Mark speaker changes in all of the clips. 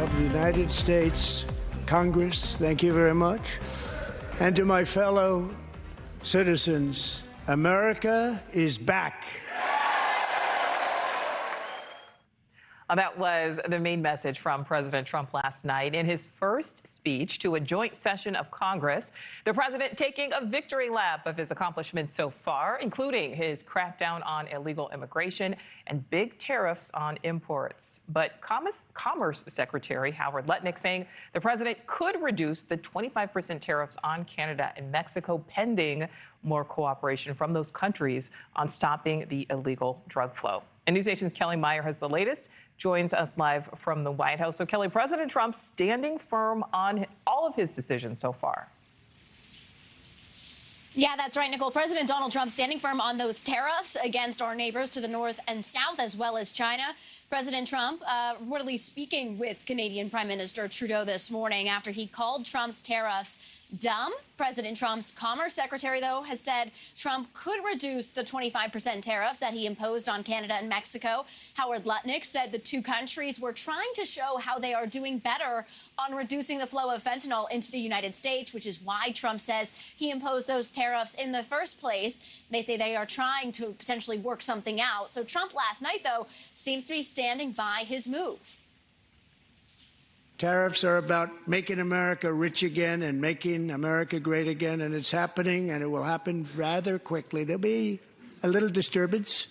Speaker 1: of the United States Congress, thank you very much. And to my fellow citizens, America is back.
Speaker 2: That was the main message from President Trump last night in his first speech to a joint session of Congress. The president taking a victory lap of his accomplishments so far, including his crackdown on illegal immigration and big tariffs on imports. But Commerce Secretary Howard Lutnick saying the president could reduce the 25% tariffs on Canada and Mexico pending more cooperation from those countries on stopping the illegal drug flow. And NewsNation's Kelly Meyer has the latest, joins us live from the White House. So, Kelly, President Trump standing firm on all of his decisions so far.
Speaker 3: Yeah, that's right, Nichole. President Donald Trump standing firm on those tariffs against our neighbors to the north and south, as well as China. President Trump reportedly speaking with Canadian Prime Minister Trudeau this morning after he called Trump's tariffs dumb. President Trump's Commerce Secretary, though, has said Trump could reduce the 25% tariffs that he imposed on Canada and Mexico. Howard Lutnick said the two countries were trying to show how they are doing better on reducing the flow of fentanyl into the United States, which is why Trump says he imposed those tariffs in the first place. They say they are trying to potentially work something out. So Trump last night, though, seems to be standing by his move.
Speaker 1: Tariffs are about making America rich again and making America great again, and it's happening, and it will happen rather quickly. There'll be a little disturbance,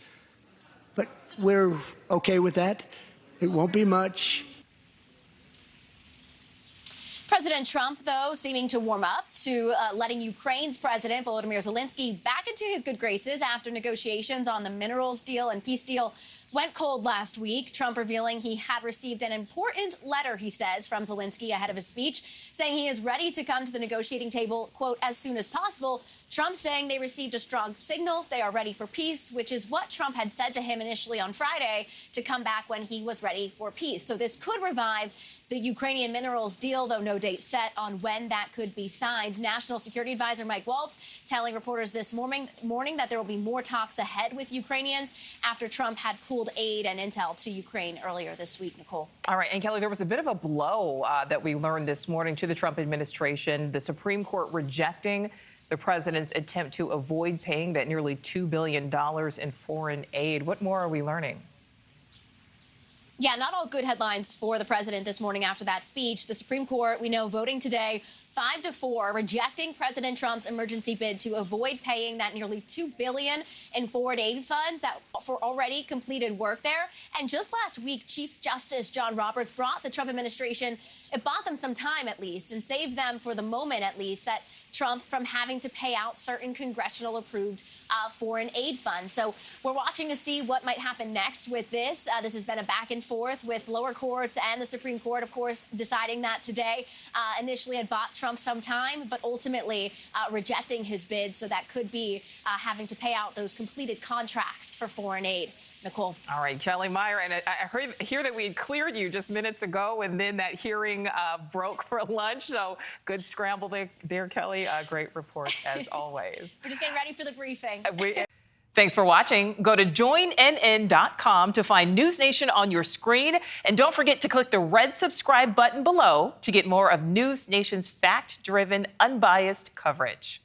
Speaker 1: but we're okay with that. It won't be much.
Speaker 3: President Trump, though, seeming to warm up to letting Ukraine's President Volodymyr Zelensky back into his good graces after negotiations on the minerals deal and peace deal went cold last week. Trump revealing he had received an important letter, he says, from Zelensky ahead of his speech, saying he is ready to come to the negotiating table, quote, as soon as possible. Trump saying they received a strong signal. They are ready for peace, which is what Trump had said to him initially on Friday to come back when he was ready for peace. So this could revive the Ukrainian minerals deal, though no date set on when that could be signed. National Security Advisor Mike Waltz telling reporters this morning that there will be more talks ahead with Ukrainians after Trump had pulled aid and intel to Ukraine earlier this week, Nichole.
Speaker 2: All right. And Kelly, there was a bit of a blow that we learned this morning to the Trump administration. The Supreme Court rejecting the president's attempt to avoid paying that nearly $2 billion in foreign aid. What more are we learning?
Speaker 3: Yeah, not all good headlines for the president this morning after that speech. The Supreme Court, we know, voting today 5-4, rejecting President Trump's emergency bid to avoid paying that nearly $2 billion in foreign aid funds that for already completed work there. And just last week, Chief Justice John Roberts brought the Trump administration, it bought them some time at least, and saved them for the moment at least, that Trump from having to pay out certain congressional approved foreign aid funds. So we're watching to see what might happen next with this. This has been a back and forth with lower courts and the Supreme Court, of course, deciding that today. Initially had bought Trump some time, but ultimately rejecting his bid. So that could be having to pay out those completed contracts for foreign aid. Nichole.
Speaker 2: All right, Kelly Meyer. And I hear that we had cleared you just minutes ago, and then that hearing broke for lunch. So good scramble there, Kelly. Great report, as always.
Speaker 3: We're just getting ready for the briefing.
Speaker 2: Thanks for watching. Go to joinnn.com to find NewsNation on your screen. And don't forget to click the red subscribe button below to get more of NewsNation's fact-driven, unbiased coverage.